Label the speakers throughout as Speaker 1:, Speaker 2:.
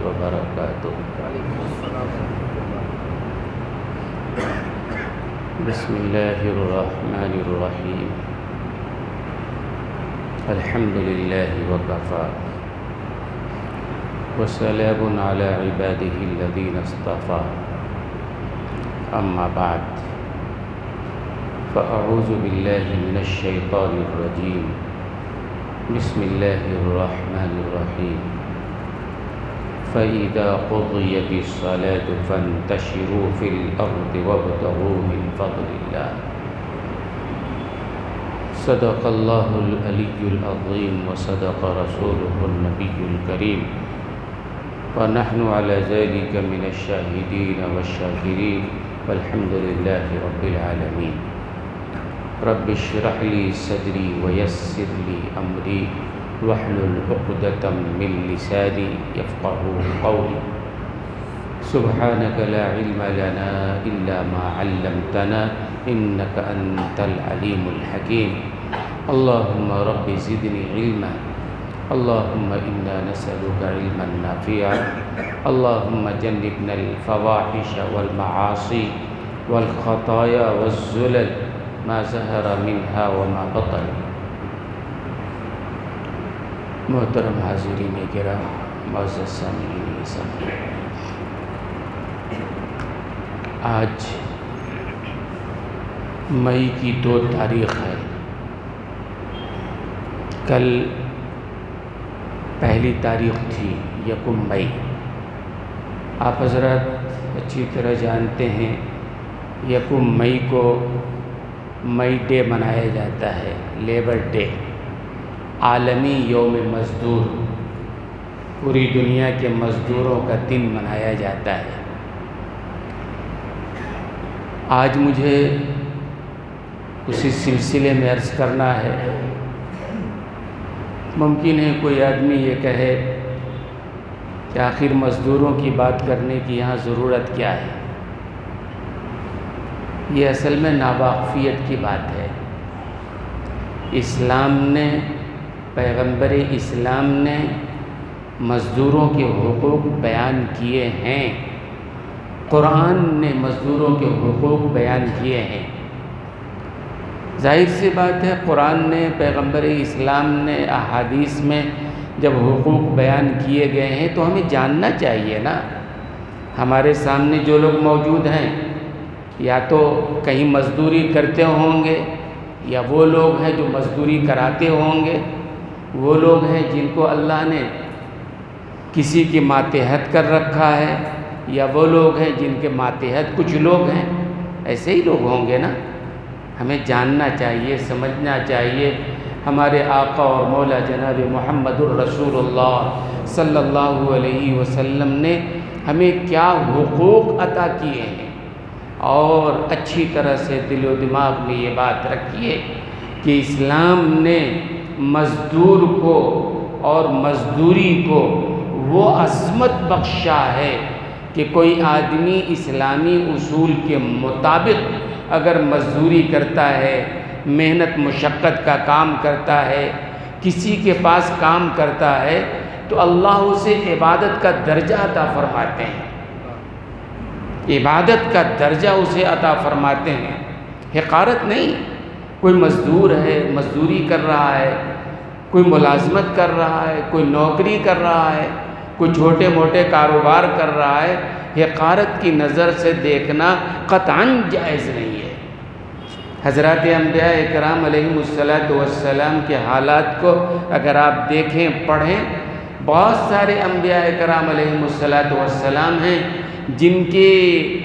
Speaker 1: وبركاته. بسم الله الرحمن الرحيم. الحمد لله وكفى وسلام على عباده الذين اصطفى. أما بعد، فأعوذ بالله من الشيطان الرجيم. بسم الله الرحمن الرحيم. فإذا قضيت الصلاة فانتشروا في الأرض وابتغوا من فضل الله. صدق الله العلي العظيم وصدق رسوله النبي الكريم، ونحن على ذلك من الشاهدين والشاكرين، والحمد لله رب العالمين. رب اشرح لي صدري ويسر لي أمري واحلل عقدة من لساني يفقهوا قولي. سبحانك لا علم لنا إلا ما علمتنا إنك أنت العليم الحكيم. اللهم رب زدني علما. اللهم إنا نسألك علما نافعا. اللهم جنبنا الفواحش والمعاصي والخطايا والزلل ما ظهر منها وما بطن. محترم حاضرین کرام، معزز سامعین سب، آج مئی کی 2 تاریخ ہے. کل 1 تاریخ تھی، 1 مئی. آپ حضرات اچھی طرح جانتے ہیں 1 مئی کو مئی ڈے منایا جاتا ہے، لیبر ڈے، عالمی یوم مزدور. پوری دنیا کے مزدوروں کا دن منایا جاتا ہے. آج مجھے اسی سلسلے میں عرض کرنا ہے. ممکن ہے کوئی آدمی یہ کہے کہ آخر مزدوروں کی بات کرنے کی یہاں ضرورت کیا ہے. یہ اصل میں ناواقفیت کی بات ہے. اسلام نے، پیغمبر اسلام نے مزدوروں کے حقوق بیان کیے ہیں. قرآن نے مزدوروں کے حقوق بیان کیے ہیں. ظاہر سی بات ہے، قرآن نے، پیغمبر اسلام نے احادیث میں جب حقوق بیان کیے گئے ہیں تو ہمیں جاننا چاہیے نا. ہمارے سامنے جو لوگ موجود ہیں یا تو کہیں مزدوری کرتے ہوں گے، یا وہ لوگ ہیں جو مزدوری کراتے ہوں گے. وہ لوگ ہیں جن کو اللہ نے کسی کے ماتحت کر رکھا ہے، یا وہ لوگ ہیں جن کے ماتحت کچھ لوگ ہیں. ایسے ہی لوگ ہوں گے نا. ہمیں جاننا چاہیے، سمجھنا چاہیے ہمارے آقا اور مولا جناب محمد الرسول اللہ صلی اللہ علیہ وسلم نے ہمیں کیا حقوق عطا کیے ہیں. اور اچھی طرح سے دل و دماغ میں یہ بات رکھیے کہ اسلام نے مزدور کو اور مزدوری کو وہ عظمت بخشا ہے کہ کوئی آدمی اسلامی اصول کے مطابق اگر مزدوری کرتا ہے، محنت مشقت کا کام کرتا ہے، کسی کے پاس کام کرتا ہے، تو اللہ اسے عبادت کا درجہ عطا فرماتے ہیں. عبادت کا درجہ اسے عطا فرماتے ہیں، حقارت نہیں. کوئی مزدور ہے، مزدوری کر رہا ہے، کوئی ملازمت کر رہا ہے، کوئی نوکری کر رہا ہے، کوئی چھوٹے موٹے کاروبار کر رہا ہے، حقارت کی نظر سے دیکھنا قطعاً جائز نہیں ہے. حضرات انبیاء اکرام علیہم السلام کے حالات کو اگر آپ دیکھیں، پڑھیں، بہت سارے انبیاء اکرام علیہم السلام ہیں جن کے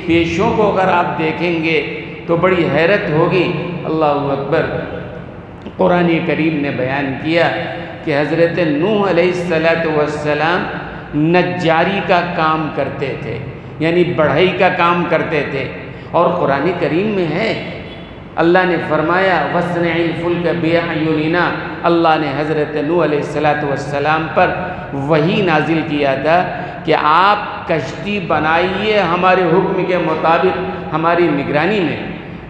Speaker 1: پیشوں کو اگر آپ دیکھیں گے تو بڑی حیرت ہوگی. اللہ اکبر. قرآن کریم نے بیان کیا کہ حضرت نوح علیہ السلام نجاری کا کام کرتے تھے، یعنی بڑھئی کا کام کرتے تھے. اور قرآن کریم میں ہے، اللہ نے فرمایا وَاصْنِعِ الْفُلْكَ بِأَعْيُنِنَا. اللہ نے حضرت نوح علیہ السلام پر وحی نازل کیا تھا کہ آپ کشتی بنائیے ہمارے حکم کے مطابق، ہماری نگرانی میں.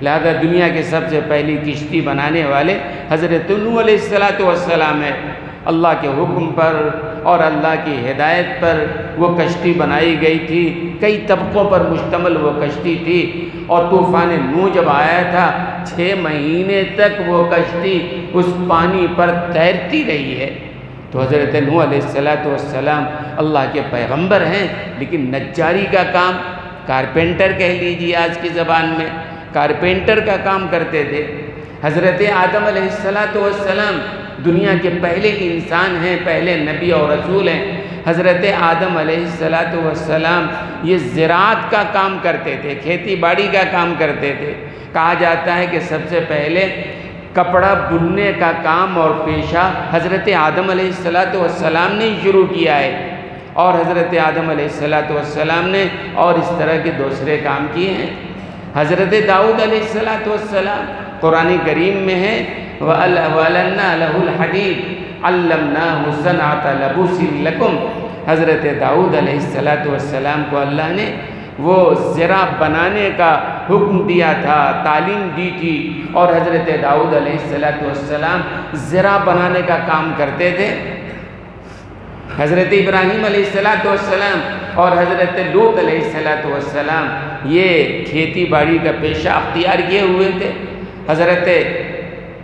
Speaker 1: لہذا دنیا کے سب سے پہلی کشتی بنانے والے حضرت نوح علیہ السلام ہے. اللہ کے حکم پر، اور اللہ کی ہدایت پر وہ کشتی بنائی گئی تھی، کئی طبقوں پر مشتمل وہ کشتی تھی، اور طوفان نوح جب آیا تھا 6 مہینے تک وہ کشتی اس پانی پر تیرتی رہی ہے۔ تو حضرت نوح علیہ السلام اللہ کے پیغمبر ہیں، لیکن نجاری کا کام، کارپینٹر کہہ لیجیے آج کی زبان میں، کارپینٹر کا کام کرتے تھے۔ حضرت آدم علیہ السلام دنیا کے پہلے انسان ہیں، پہلے نبی اور رسول ہیں۔ حضرت آدم علیہ السلام یہ زراعت کا کام کرتے تھے، کھیتی باڑی کا کام کرتے تھے۔ کہا جاتا ہے کہ سب سے پہلے کپڑا بننے کا کام اور پیشہ حضرت آدم علیہ السلام نے شروع کیا ہے، اور حضرت آدم علیہ السلام نے اور اس طرح کے دوسرے کام کیے ہیں۔ حضرت داؤد علیہ السلام قرآن کریم میں ہے وَأَلَنَّا لَهُ الْحَدِيدَ عَلَّمْنَاهُ صَنْعَةَ لَبُوسٍ لَكُمْ۔ حضرت داؤد علیہ السلام کو اللہ نے وہ زرع بنانے کا حکم دیا تھا، تعلیم دی تھی، اور حضرت داؤد علیہ السلام زرع بنانے کا کام کرتے تھے۔ حضرت ابراہیم علیہ السلام اور حضرت لوط علیہ السلام یہ کھیتی باڑی کا پیشہ اختیار کیے ہوئے تھے۔ حضرت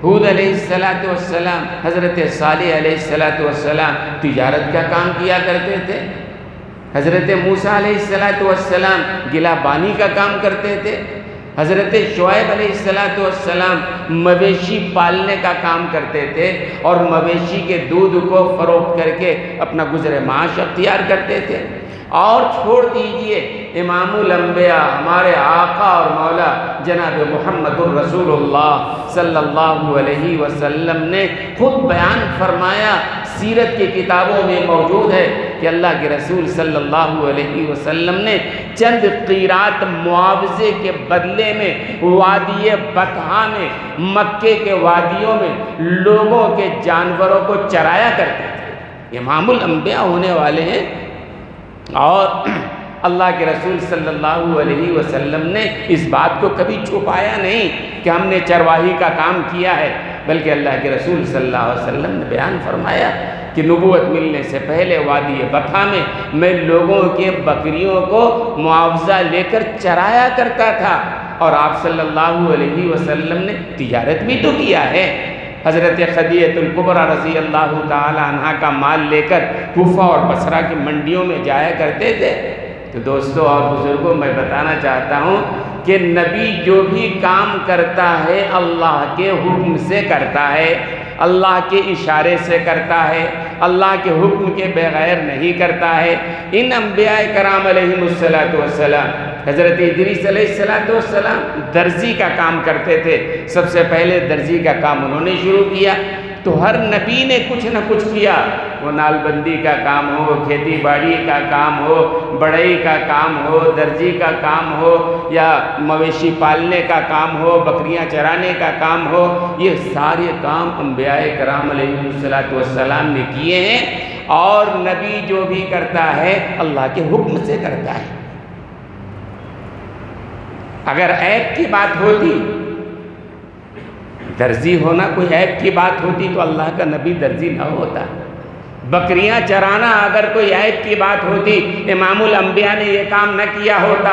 Speaker 1: ہود علیہ السلام، حضرت صالح علیہ السلام تجارت کا کام کیا کرتے تھے۔ حضرت موسیٰ علیہ السلام گلہ بانی کا کام کرتے تھے۔ حضرت شعیب علیہ السلام مویشی پالنے کا کام کرتے تھے، اور مویشی کے دودھ کو فروخت کر کے اپنا گزر معاش اختیار کرتے تھے۔ اور چھوڑ دیجئے امام الانبیاء ہمارے آقا اور مولا جناب محمد الرسول اللہ صلی اللہ علیہ وسلم نے خود بیان فرمایا، سیرت کی کتابوں میں موجود ہے کہ اللہ کے رسول صلی اللہ علیہ وسلم نے چند قیرات معاوضے کے بدلے میں وادی بطحا میں، مکے کے وادیوں میں لوگوں کے جانوروں کو چرایا کرتے تھے۔ امام الانبیاء ہونے والے ہیں، اور اللہ کے رسول صلی اللہ علیہ وسلم نے اس بات کو کبھی چھپایا نہیں کہ ہم نے چرواہی کا کام کیا ہے، بلکہ اللہ کے رسول صلی اللہ علیہ وسلم نے بیان فرمایا کہ نبوت ملنے سے پہلے وادی بطحا میں لوگوں کے بکریوں کو معاوضہ لے کر چرایا کرتا تھا، اور آپ صلی اللہ علیہ وسلم نے تجارت بھی تو کیا ہے۔ حضرت خدیجہ الکبریٰ رضی اللہ تعالی عنہ کا مال لے کر کوفہ اور بصرہ کی منڈیوں میں جایا کرتے تھے۔ تو دوستو اور بزرگوں، میں بتانا چاہتا ہوں کہ نبی جو بھی کام کرتا ہے اللہ کے حکم سے کرتا ہے، اللہ کے اشارے سے کرتا ہے، اللہ کے حکم کے بغیر نہیں کرتا ہے۔ ان انبیاء کرام علیہم السلام، حضرت ادریس علیہ السلام درزی کا کام کرتے تھے، سب سے پہلے درزی کا کام انہوں نے شروع کیا۔ تو ہر نبی نے کچھ نہ کچھ کیا، وہ نال بندی کا کام ہو، کھیتی باڑی کا کام ہو، بڑھئی کا کام ہو، درزی کا کام ہو، یا مویشی پالنے کا کام ہو، بکریاں چرانے کا کام ہو، یہ سارے کام انبیاء کرام علیہ السلام نے کیے ہیں۔ اور نبی جو بھی کرتا ہے اللہ کے حکم سے کرتا ہے۔ اگر عیب کی بات ہوتی، درزی ہونا کوئی عیب کی بات ہوتی تو اللہ کا نبی درزی نہ ہوتا۔ بکریاں چرانا اگر کوئی عیب کی بات ہوتی، امام الانبیاء نے یہ کام نہ کیا ہوتا۔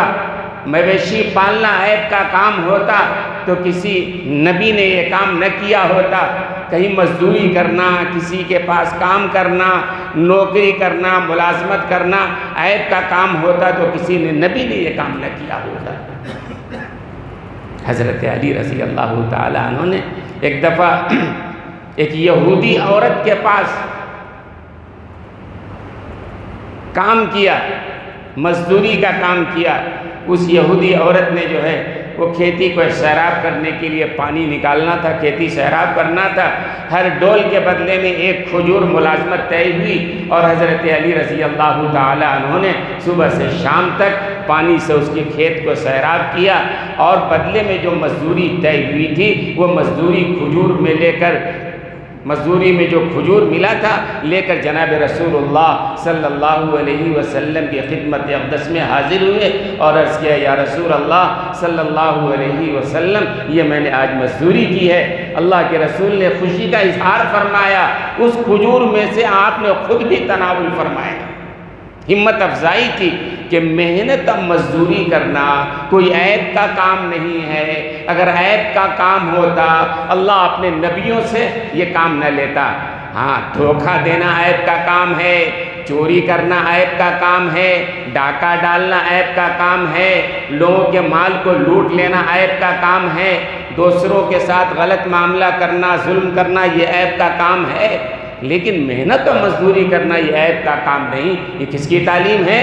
Speaker 1: مویشی پالنا عیب کا کام ہوتا تو کسی نبی نے یہ کام نہ کیا ہوتا۔ کہیں مزدوری کرنا، کسی کے پاس کام کرنا، نوکری کرنا، ملازمت کرنا عیب کا کام ہوتا تو کسی نبی نے یہ کام نہ کیا ہوتا۔ حضرت علی رضی اللہ تعالیٰ عنہ نے ایک دفعہ ایک یہودی عورت کے پاس کام کیا، مزدوری کا کام کیا۔ اس یہودی عورت نے جو ہے وہ کھیتی کو سیراب کرنے کے لیے پانی نکالنا تھا، کھیتی سیراب کرنا تھا۔ ہر ڈول کے بدلے میں ایک کھجور ملازمت طے ہوئی، اور حضرت علی رضی اللہ تعالی عنہ نے صبح سے شام تک پانی سے اس کے کھیت کو سیراب کیا، اور بدلے میں جو مزدوری طے ہوئی تھی وہ مزدوری کھجور میں لے کر، مزدوری میں جو کھجور ملا تھا لے کر جناب رسول اللہ صلی اللہ علیہ وسلم کی خدمت اقدس میں حاضر ہوئے اور عرض کیا، یا رسول اللہ صلی اللہ علیہ وسلم، یہ میں نے آج مزدوری کی ہے، اللہ کے رسول نے خوشی کا اظہار فرمایا، اس کھجور میں سے آپ نے خود بھی تناول فرمایا۔ ہمت افزائی کی کہ محنت اور مزدوری کرنا کوئی عیب کا کام نہیں ہے۔ اگر عیب کا کام ہوتا اللہ اپنے نبیوں سے یہ کام نہ لیتا۔ ہاں، دھوکہ دینا عیب کا کام ہے، چوری کرنا عیب کا کام ہے، ڈاکہ ڈالنا عیب کا کام ہے، لوگوں کے مال کو لوٹ لینا عیب کا کام ہے، دوسروں کے ساتھ غلط معاملہ کرنا، ظلم کرنا یہ عیب کا کام ہے، لیکن محنت اور مزدوری کرنا یہ عیب کا کام نہیں۔ یہ کس کی تعلیم ہے؟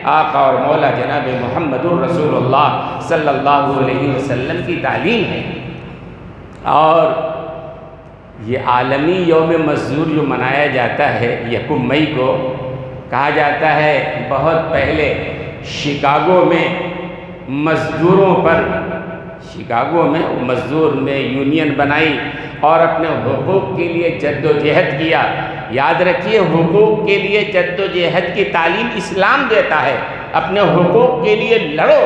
Speaker 1: آقا اور مولا جناب محمد الرسول اللہ صلی اللہ علیہ وسلم کی تعلیم ہے۔ اور یہ عالمی یوم مزدور جو منایا جاتا ہے یکم مئی کو، کہا جاتا ہے بہت پہلے شکاگو میں مزدوروں پر، شکاگو میں مزدور نے یونین بنائی اور اپنے حقوق کے لیے جد و جہد کیا۔ یاد رکھیے، حقوق کے لیے جد و جہد کی تعلیم اسلام دیتا ہے۔ اپنے حقوق کے لیے لڑو۔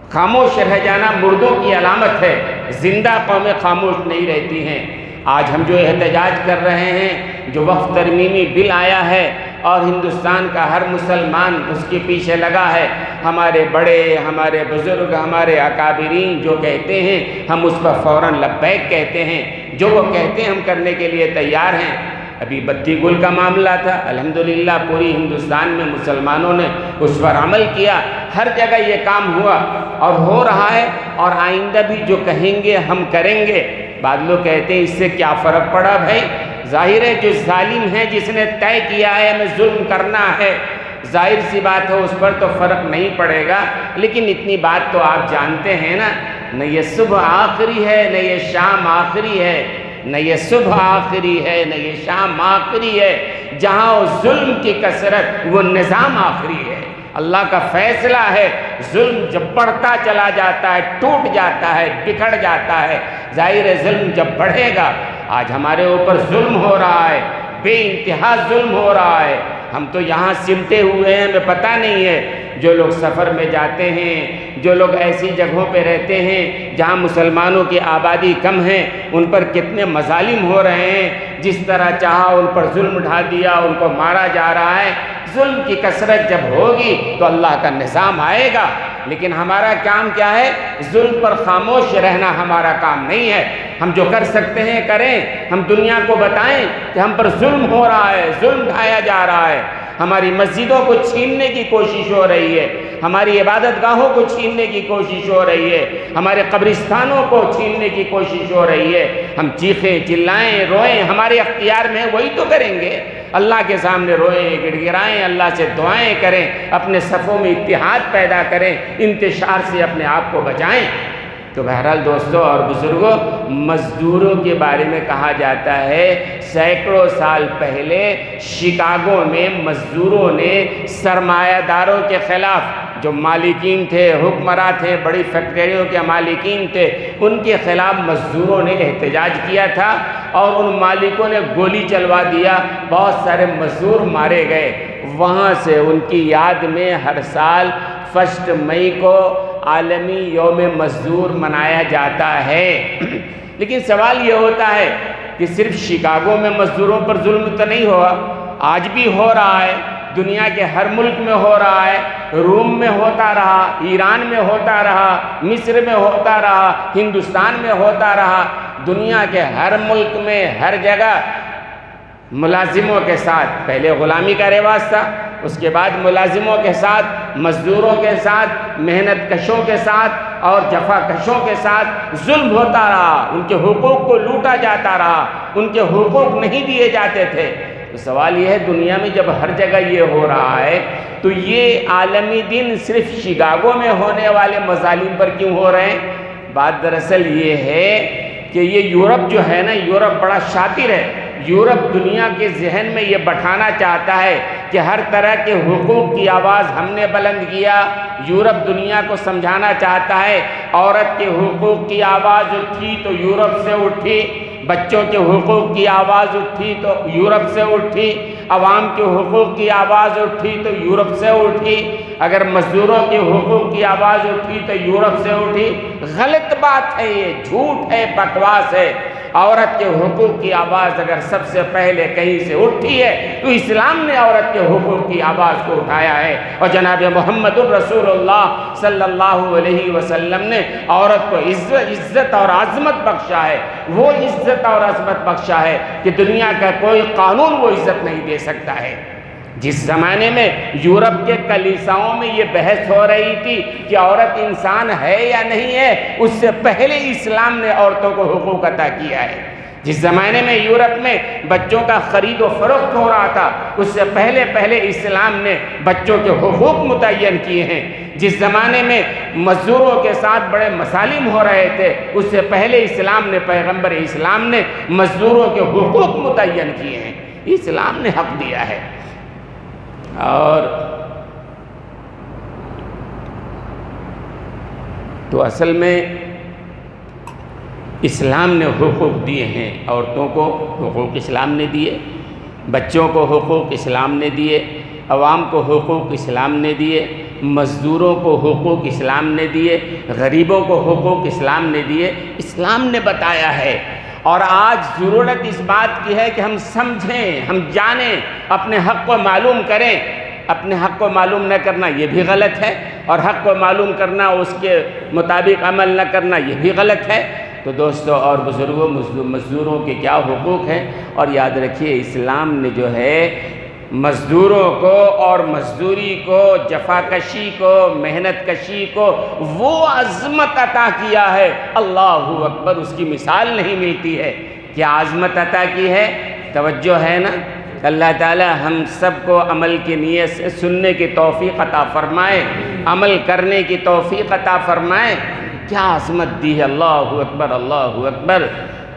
Speaker 1: خاموش رہ جانا مردوں کی علامت ہے، زندہ قومیں خاموش نہیں رہتی ہیں۔ آج ہم جو احتجاج کر رہے ہیں، جو وقف ترمیمی بل آیا ہے اور ہندوستان کا ہر مسلمان اس کے پیچھے لگا ہے، ہمارے بڑے، ہمارے بزرگ، ہمارے اکابرین جو کہتے ہیں ہم اس پر فوراً لبیک کہتے ہیں، جو وہ کہتے ہیں ہم کرنے کے لیے تیار ہیں۔ ابھی بتی گل کا معاملہ تھا، الحمدللہ پوری ہندوستان میں مسلمانوں نے اس پر عمل کیا، ہر جگہ یہ کام ہوا اور ہو رہا ہے، اور آئندہ بھی جو کہیں گے ہم کریں گے۔ بعض لوگ کہتے ہیں اس سے کیا فرق پڑا؟ بھائی ظاہر ہے جو ظالم ہے، جس نے طے کیا ہے ہمیں ظلم کرنا ہے، ظاہر سی بات ہے اس پر تو فرق نہیں پڑے گا، لیکن اتنی بات تو آپ جانتے ہیں نا، نہ یہ صبح آخری ہے نہ یہ شام آخری ہے، نہ یہ صبح آخری ہے نہ یہ شام آخری ہے، جہاں ظلم کی کثرت وہ نظام آخری ہے۔ اللہ کا فیصلہ ہے، ظلم جب بڑھتا چلا جاتا ہے، ٹوٹ جاتا ہے، بکھر جاتا ہے۔ ظاہر ہے ظلم جب بڑھے گا، آج ہمارے اوپر ظلم ہو رہا ہے، بے انتہا ظلم ہو رہا ہے، ہم تو یہاں سمٹے ہوئے ہیں، ہمیں پتہ نہیں ہے۔ جو لوگ سفر میں جاتے ہیں، جو لوگ ایسی جگہوں پہ رہتے ہیں جہاں مسلمانوں کی آبادی کم ہے، ان پر کتنے مظالم ہو رہے ہیں، جس طرح چاہا ان پر ظلم ڈھا دیا، ان کو مارا جا رہا ہے۔ ظلم کی کثرت جب ہوگی تو اللہ کا نظام آئے گا، لیکن ہمارا کام کیا ہے؟ ظلم پر خاموش رہنا ہمارا کام نہیں ہے۔ ہم جو کر سکتے ہیں کریں، ہم دنیا کو بتائیں کہ ہم پر ظلم ہو رہا ہے، ظلم ڈھایا جا رہا ہے، ہماری مسجدوں کو چھیننے کی کوشش ہو رہی ہے، ہماری عبادت گاہوں کو چھیننے کی کوشش ہو رہی ہے، ہمارے قبرستانوں کو چھیننے کی کوشش ہو رہی ہے۔ ہم چیخیں، چلائیں، روئیں، ہمارے اختیار میں وہی تو کریں گے۔ اللہ کے سامنے روئیں، گڑ گڑائیں، اللہ سے دعائیں کریں، اپنے صفوں میں اتحاد پیدا کریں، انتشار سے اپنے آپ کو بچائیں۔ تو بہرحال دوستوں اور بزرگوں، مزدوروں کے بارے میں کہا جاتا ہے سینکڑوں سال پہلے شکاگو میں مزدوروں نے سرمایہ داروں کے خلاف، جو مالکین تھے، حکمراں تھے، بڑی فیکٹریوں کے مالکین تھے، ان کے خلاف مزدوروں نے احتجاج کیا تھا اور ان مالکوں نے گولی چلوا دیا، بہت سارے مزدور مارے گئے۔ وہاں سے ان کی یاد میں ہر سال 1 مئی کو عالمی یوم مزدور منایا جاتا ہے۔ لیکن سوال یہ ہوتا ہے کہ صرف شکاگو میں مزدوروں پر ظلم تو نہیں ہوا، آج بھی ہو رہا ہے، دنیا کے ہر ملک میں ہو رہا ہے، روم میں ہوتا رہا، ایران میں ہوتا رہا، مصر میں ہوتا رہا، ہندوستان میں ہوتا رہا، دنیا کے ہر ملک میں ہر جگہ ملازموں کے ساتھ، پہلے غلامی کا رواج تھا، اس کے بعد ملازموں کے ساتھ، مزدوروں کے ساتھ، محنت کشوں کے ساتھ اور جفا کشوں کے ساتھ ظلم ہوتا رہا، ان کے حقوق کو لوٹا جاتا رہا، ان کے حقوق نہیں دیے جاتے تھے۔ تو سوال یہ ہے دنیا میں جب ہر جگہ یہ ہو رہا ہے تو یہ عالمی دن صرف شکاگو میں ہونے والے مظالم پر کیوں ہو رہے ہیں؟ بات دراصل یہ ہے کہ یہ یورپ جو ہے نا، یورپ بڑا شاطر ہے۔ یورپ دنیا کے ذہن میں یہ بٹھانا چاہتا ہے کہ ہر طرح کے حقوق کی آواز ہم نے بلند کیا۔ یورپ دنیا کو سمجھانا چاہتا ہے عورت کے حقوق کی آواز اٹھی تو یورپ سے اٹھی، بچوں کے حقوق کی آواز اٹھی تو یورپ سے اٹھی، عوام کے حقوق کی آواز اٹھی تو یورپ سے اٹھی، اگر مزدوروں کے حقوق کی آواز اٹھی تو یورپ سے اٹھی۔ غلط بات ہے، یہ جھوٹ ہے، بکواس ہے۔ عورت کے حقوق کی آواز اگر سب سے پہلے کہیں سے اٹھی ہے تو اسلام نے عورت کے حقوق کی آواز کو اٹھایا ہے، اور جناب محمد الرسول اللہ صلی اللہ علیہ وسلم نے عورت کو عزت اور عظمت بخشا ہے، وہ عزت اور عظمت بخشا ہے کہ دنیا کا کوئی قانون وہ عزت نہیں دے سکتا ہے۔ جس زمانے میں یورپ کے کلیساؤں میں یہ بحث ہو رہی تھی کہ عورت انسان ہے یا نہیں ہے، اس سے پہلے اسلام نے عورتوں کو حقوق عطا کیا ہے۔ جس زمانے میں یورپ میں بچوں کا خرید و فروخت ہو رہا تھا، اس سے پہلے اسلام نے بچوں کے حقوق متعین کیے ہیں۔ جس زمانے میں مزدوروں کے ساتھ بڑے مسالم ہو رہے تھے، اس سے پہلے اسلام نے، پیغمبر اسلام نے مزدوروں کے حقوق متعین کیے ہیں۔ اسلام نے حق دیا ہے۔ اور تو اصل میں اسلام نے حقوق دیے ہیں، عورتوں کو حقوق اسلام نے دیے، بچوں کو حقوق اسلام نے دیے، عوام کو حقوق اسلام نے دیے، مزدوروں کو حقوق اسلام نے دیے، غریبوں کو حقوق اسلام نے دیے۔ اسلام نے بتایا ہے، اور آج ضرورت اس بات کی ہے کہ ہم سمجھیں، ہم جانیں، اپنے حق کو معلوم کریں۔ اپنے حق کو معلوم نہ کرنا یہ بھی غلط ہے، اور حق کو معلوم کرنا، اس کے مطابق عمل نہ کرنا یہ بھی غلط ہے۔ تو دوستو اور بزرگوں، مزدوروں کے کیا حقوق ہیں، اور یاد رکھیے اسلام نے جو ہے مزدوروں کو اور مزدوری کو، جفاکشی کو، محنت کشی کو وہ عظمت عطا کیا ہے، اللہ اکبر، اس کی مثال نہیں ملتی ہے۔ کیا عظمت عطا کی ہے؟ توجہ ہے نا؟ اللہ تعالی ہم سب کو عمل کی نیت سے سننے کی توفیق عطا فرمائے، عمل کرنے کی توفیق عطا فرمائے۔ کیا عظمت دی ہے، اللہ اکبر، اللہ اکبر۔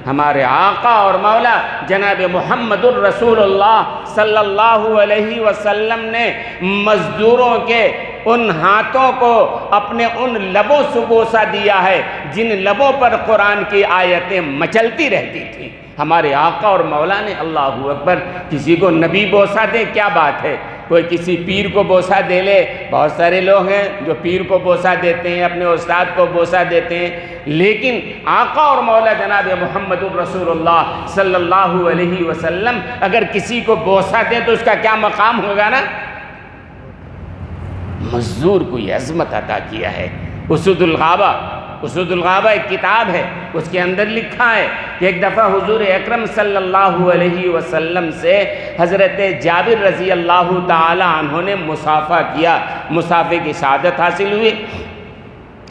Speaker 1: ہمارے آقا اور مولا جناب محمد الرسول اللہ صلی اللہ علیہ وسلم نے مزدوروں کے ان ہاتھوں کو اپنے ان لبوں سے بوسہ دیا ہے جن لبوں پر قرآن کی آیتیں مچلتی رہتی تھیں۔ ہمارے آقا اور مولا نے، اللہ اکبر، کسی کو نبی بوسہ دے کیا بات ہے، کوئی کسی پیر کو بوسہ دے لے، بہت سارے لوگ ہیں جو پیر کو بوسہ دیتے ہیں، اپنے استاد کو بوسہ دیتے ہیں، لیکن آقا اور مولا جناب محمد الرسول اللہ صلی اللہ علیہ وسلم اگر کسی کو بوسہ دیں تو اس کا کیا مقام ہوگا نا؟ مزدور کو یہ عظمت عطا کیا ہے۔ اسود الغابہ ایک کتاب ہے، اس کے اندر لکھا ہے کہ ایک دفعہ حضور اکرم صلی اللہ علیہ وسلم سے حضرت جابر رضی اللہ تعالی عنہ نے مصافحہ کیا، مصافحے کی سعادت حاصل ہوئی،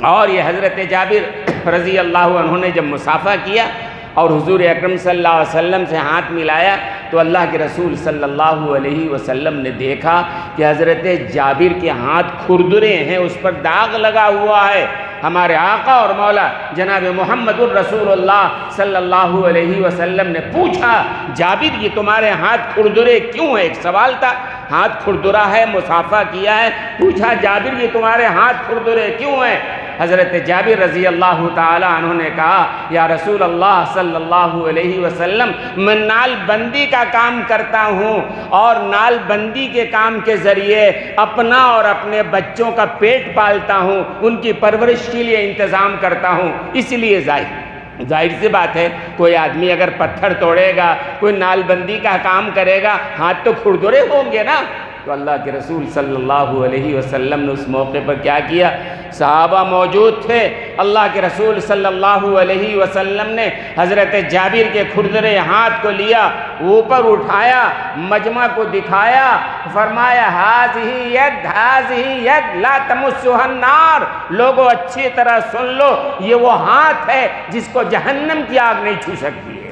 Speaker 1: اور یہ حضرت جابر رضی اللہ عنہ نے جب مصافحہ کیا اور حضور اکرم صلی اللہ علیہ وسلم سے ہاتھ ملایا تو اللہ کے رسول صلی اللہ علیہ وسلم نے دیکھا کہ حضرت جابر کے ہاتھ کھردرے ہیں، اس پر داغ لگا ہوا ہے۔ ہمارے آقا اور مولا جناب محمد الرسول اللہ صلی اللہ علیہ وسلم نے پوچھا، جابر یہ تمہارے ہاتھ کھردرے کیوں ہیں؟ ایک سوال تھا، ہاتھ کھردرا ہے، مصافحہ کیا ہے، پوچھا جابر یہ تمہارے ہاتھ کھردرے کیوں ہیں؟ حضرت جابر رضی اللہ تعالی عنہ نے کہا، یا رسول اللہ صلی اللہ علیہ وسلم، میں نال بندی کا کام کرتا ہوں، اور نال بندی کے کام کے ذریعے اپنا اور اپنے بچوں کا پیٹ پالتا ہوں، ان کی پرورش کے لیے انتظام کرتا ہوں، اس لیے ظاہر سی بات ہے کوئی آدمی اگر پتھر توڑے گا، کوئی نال بندی کا کام کرے گا، ہاتھ تو کھردرے ہوں گے نا۔ تو اللہ کے رسول صلی اللہ علیہ وسلم نے اس موقع پر کیا کیا؟ صحابہ موجود تھے، اللہ کے رسول صلی اللہ علیہ وسلم نے حضرت جابر کے کھردرے ہاتھ کو لیا، اوپر اٹھایا، مجمع کو دکھایا، فرمایا ہاذہ ید لا تمسھا النار، لوگوں اچھی طرح سن لو، یہ وہ ہاتھ ہے جس کو جہنم کی آگ نہیں چھو سکتی ہے۔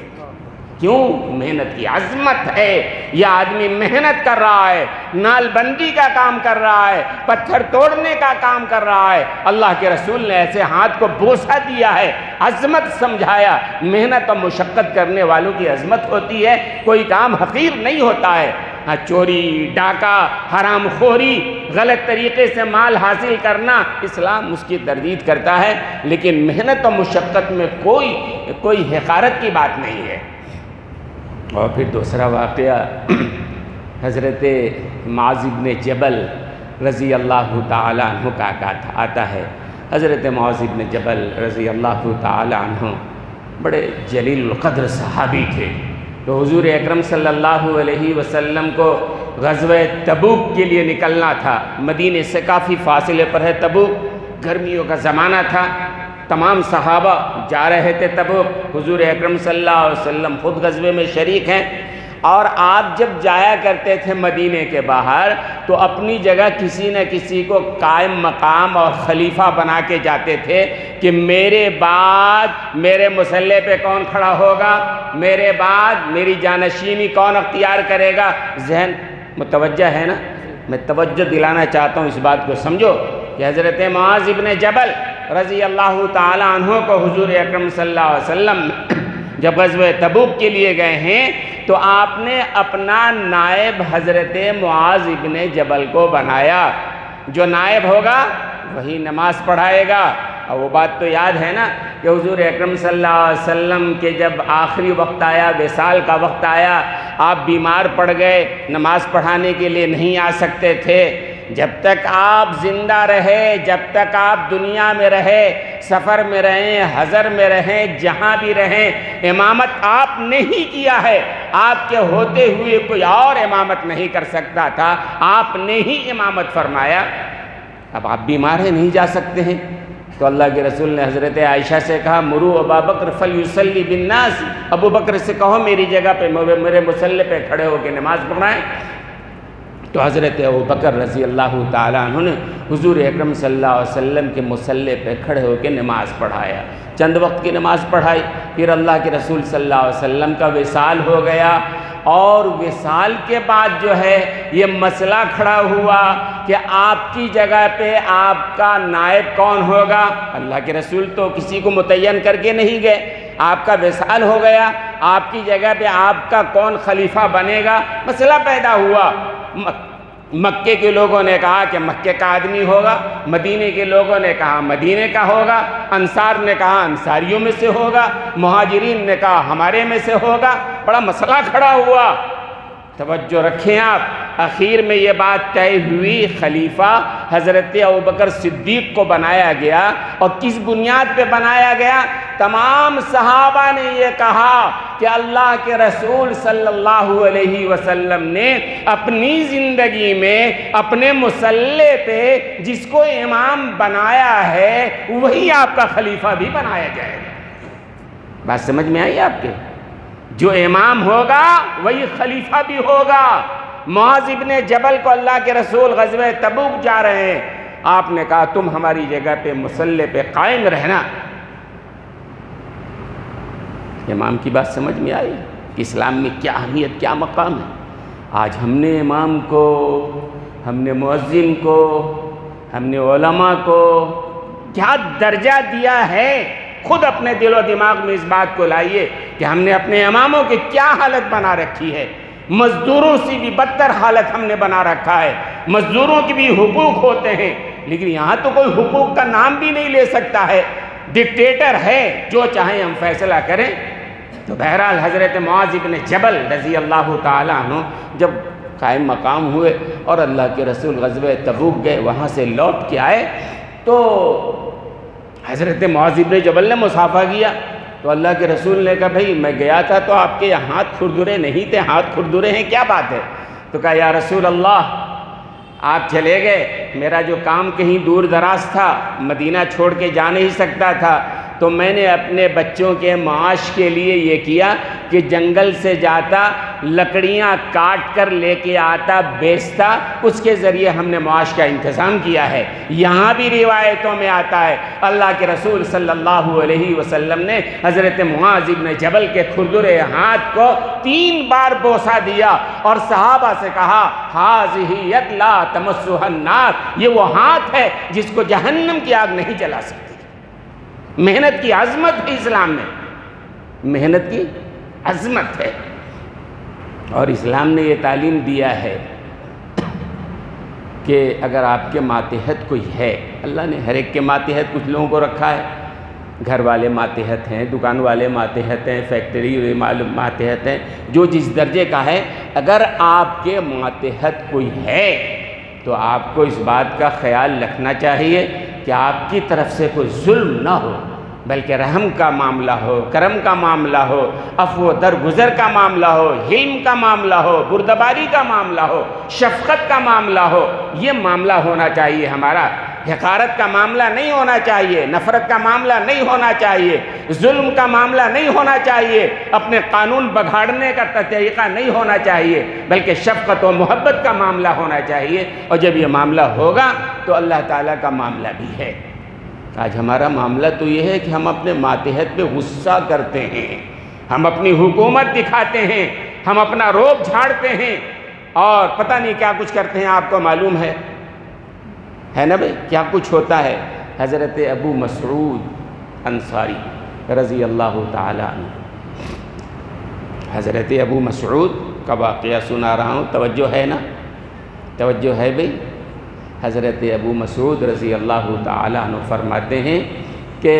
Speaker 1: کیوں؟ محنت کی عظمت ہے، یہ آدمی محنت کر رہا ہے، نال بندی کا کام کر رہا ہے، پتھر توڑنے کا کام کر رہا ہے، اللہ کے رسول نے ایسے ہاتھ کو بوسہ دیا ہے، عظمت سمجھایا۔ محنت اور مشقت کرنے والوں کی عظمت ہوتی ہے، کوئی کام حقیر نہیں ہوتا ہے۔ ہاں، چوری، ڈاکہ، حرام خوری، غلط طریقے سے مال حاصل کرنا، اسلام اس کی تردید کرتا ہے، لیکن محنت اور مشقت میں کوئی حقارت کی بات نہیں ہے۔ اور پھر دوسرا واقعہ حضرت معاذ بن جبل رضی اللہ تعالیٰ عنہ کا آتا ہے۔ حضرت معاذ بن جبل رضی اللہ تعالیٰ عنہ بڑے جلیل القدر صحابی تھے۔ تو حضور اکرم صلی اللہ علیہ وسلم کو غزوہ تبوک کے لیے نکلنا تھا۔ مدینے سے کافی فاصلے پر ہے تبوک، گرمیوں کا زمانہ تھا، تمام صحابہ جا رہے تھے تبوک، حضور اکرم صلی اللہ علیہ وسلم خود غزوے میں شریک ہیں۔ اور آپ جب جایا کرتے تھے مدینے کے باہر تو اپنی جگہ کسی نہ کسی کو قائم مقام اور خلیفہ بنا کے جاتے تھے کہ میرے بعد میرے مسلح پہ کون کھڑا ہوگا، میرے بعد میری جانشینی کون اختیار کرے گا۔ ذہن متوجہ ہے نا؟ میں توجہ دلانا چاہتا ہوں، اس بات کو سمجھو کہ حضرت معاذ بن جبل رضی اللہ تعالیٰ عنہ کو حضور اکرم صلی اللہ علیہ وسلم جب غزوہ تبوک کے لیے گئے ہیں تو آپ نے اپنا نائب حضرت معاذ بن جبل کو بنایا۔ جو نائب ہوگا وہی نماز پڑھائے گا۔ اور وہ بات تو یاد ہے نا کہ حضور اکرم صلی اللہ علیہ وسلم کے جب آخری وقت آیا، وصال کا وقت آیا، آپ بیمار پڑ گئے، نماز پڑھانے کے لیے نہیں آ سکتے تھے۔ جب تک آپ زندہ رہے، جب تک آپ دنیا میں رہے، سفر میں رہیں، حضر میں رہیں، جہاں بھی رہیں، امامت آپ نے ہی کیا ہے۔ آپ کے ہوتے ہوئے کوئی اور امامت نہیں کر سکتا تھا، آپ نے ہی امامت فرمایا۔ اب آپ بیمار ہیں، نہیں جا سکتے ہیں، تو اللہ کے رسول نے حضرت عائشہ سے کہا مرو ابا بکر فلیصلی بالناس، ابو بکر سے کہو میری جگہ پہ، میرے مصلی پہ کھڑے ہو کے نماز پڑھائیں۔ تو حضرت ابو بکر رضی اللہ تعالیٰ عنہ نے حضور اکرم صلی اللہ علیہ وسلم کے مصلی پہ کھڑے ہو کے نماز پڑھایا، چند وقت کی نماز پڑھائی۔ پھر اللہ کے رسول صلی اللہ علیہ وسلم کا وصال ہو گیا، اور وصال کے بعد جو ہے یہ مسئلہ کھڑا ہوا کہ آپ کی جگہ پہ آپ کا نائب کون ہوگا۔ اللہ کے رسول تو کسی کو متعین کر کے نہیں گئے، آپ کا وصال ہو گیا، آپ کی جگہ پہ آپ کا کون خلیفہ بنے گا، مسئلہ پیدا ہوا۔ مکے کے لوگوں نے کہا کہ مکے کا آدمی ہوگا، مدینے کے لوگوں نے کہا مدینے کا ہوگا، انصار نے کہا انصاریوں میں سے ہوگا، مہاجرین نے کہا ہمارے میں سے ہوگا۔ بڑا مسئلہ کھڑا ہوا۔ توجہ رکھیں آپ، آخر میں یہ بات طے ہوئی، خلیفہ حضرت ابوبکر صدیق کو بنایا گیا۔ اور کس بنیاد پہ بنایا گیا؟ تمام صحابہ نے یہ کہا کہ اللہ کے رسول صلی اللہ علیہ وسلم نے اپنی زندگی میں اپنے مصلی پہ جس کو امام بنایا ہے وہی آپ کا خلیفہ بھی بنایا جائے گا۔ بات سمجھ میں آئی آپ کے؟ جو امام ہوگا وہی خلیفہ بھی ہوگا۔ معاذ بن جبل کو اللہ کے رسول غزوہ تبوک جا رہے ہیں، آپ نے کہا تم ہماری جگہ پہ مصلی پہ قائم رہنا۔ امام کی بات سمجھ میں آئی کہ اسلام میں کیا اہمیت، کیا مقام ہے؟ آج ہم نے امام کو، ہم نے مؤذن کو، ہم نے علماء کو کیا درجہ دیا ہے، خود اپنے دل و دماغ میں اس بات کو لائیے کہ ہم نے اپنے اماموں کی کیا حالت بنا رکھی ہے۔ مزدوروں سے بھی بدتر حالت ہم نے بنا رکھا ہے۔ مزدوروں کے بھی حقوق ہوتے ہیں، لیکن یہاں تو کوئی حقوق کا نام بھی نہیں لے سکتا ہے، ڈکٹیٹر ہے، جو چاہیں ہم فیصلہ کریں۔ تو بہرحال حضرت معاذ بن جبل رضی اللہ تعالیٰ عنہ جب قائم مقام ہوئے اور اللہ کے رسول غزوہ تبوک گئے، وہاں سے لوٹ کے آئے تو حضرت معاذ بن جبل نے مصافحہ کیا۔ تو اللہ کے رسول نے کہا بھائی میں گیا تھا تو آپ کے ہاتھ کھردرے نہیں تھے، ہاتھ کھردرے ہیں، کیا بات ہے؟ تو کہا یا رسول اللہ آپ چلے گئے، میرا جو کام کہیں دور دراز تھا، مدینہ چھوڑ کے جا نہیں سکتا تھا، تو میں نے اپنے بچوں کے معاش کے لیے یہ کیا کہ جنگل سے جاتا، لکڑیاں کاٹ کر لے کے آتا، بیچتا، اس کے ذریعے ہم نے معاش کا انتظام کیا ہے۔ یہاں بھی روایتوں میں آتا ہے اللہ کے رسول صلی اللہ علیہ وسلم نے حضرت معاذ بن جبل کے کھردرے ہاتھ کو 3 بار بوسہ دیا اور صحابہ سے کہا ہاذہ ید لا تمسھا النار، یہ وہ ہاتھ ہے جس کو جہنم کی آگ نہیں جلا سکتی۔ محنت کی عظمت ہے اسلام میں، محنت کی عظمت ہے، اور اسلام نے یہ تعلیم دیا ہے کہ اگر آپ کے ماتحت کوئی ہے، اللہ نے ہر ایک کے ماتحت کچھ لوگوں کو رکھا ہے، گھر والے ماتحت ہیں، دکان والے ماتحت ہیں، فیکٹری ماتحت ہیں، جو جس درجے کا ہے، اگر آپ کے ماتحت کوئی ہے تو آپ کو اس بات کا خیال رکھنا چاہیے کہ آپ کی طرف سے کوئی ظلم نہ ہو، بلکہ رحم کا معاملہ ہو، کرم کا معاملہ ہو، عفو و درگزر کا معاملہ ہو، حلم کا معاملہ ہو، بردباری کا معاملہ ہو، شفقت کا معاملہ ہو، یہ معاملہ ہونا چاہیے ہمارا۔ حقارت کا معاملہ نہیں ہونا چاہیے، نفرت کا معاملہ نہیں ہونا چاہیے، ظلم کا معاملہ نہیں ہونا چاہیے، اپنے قانون بگاڑنے کا طریقہ نہیں ہونا چاہیے، بلکہ شفقت و محبت کا معاملہ ہونا چاہیے۔ اور جب یہ معاملہ ہوگا تو اللہ تعالیٰ کا معاملہ بھی ہے۔ آج ہمارا معاملہ تو یہ ہے کہ ہم اپنے ماتحت پہ غصہ کرتے ہیں، ہم اپنی حکومت دکھاتے ہیں، ہم اپنا روب جھاڑتے ہیں اور پتہ نہیں کیا کچھ کرتے ہیں، آپ کو معلوم ہے نا بھئی کیا کچھ ہوتا ہے۔ حضرت ابو مسعود انصاری رضی اللہ تعالیٰ عنہ، حضرت ابو مسعود کا واقعہ سنا رہا ہوں، توجہ ہے نا؟ توجہ ہے بھئی؟ حضرت ابو مسعود رضی اللہ تعالیٰ عنہ فرماتے ہیں کہ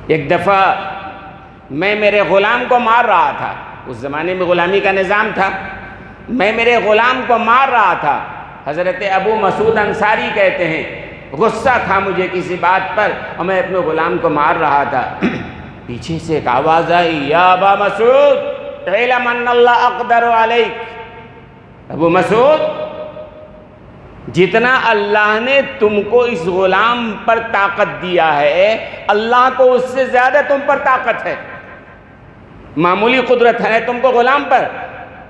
Speaker 1: ایک دفعہ میں میرے غلام کو مار رہا تھا، اس زمانے میں غلامی کا نظام تھا، میں میرے غلام کو مار رہا تھا۔ حضرت ابو مسعود انصاری کہتے ہیں غصہ تھا مجھے کسی بات پر اور میں اپنے غلام کو مار رہا تھا، پیچھے سے ایک آواز آئی، یا ابا مسعود اعلم ان اللہ اقدر علیک، ابو مسعود جتنا اللہ نے تم کو اس غلام پر طاقت دیا ہے، اللہ کو اس سے زیادہ تم پر طاقت ہے، معمولی قدرت ہے تم کو غلام پر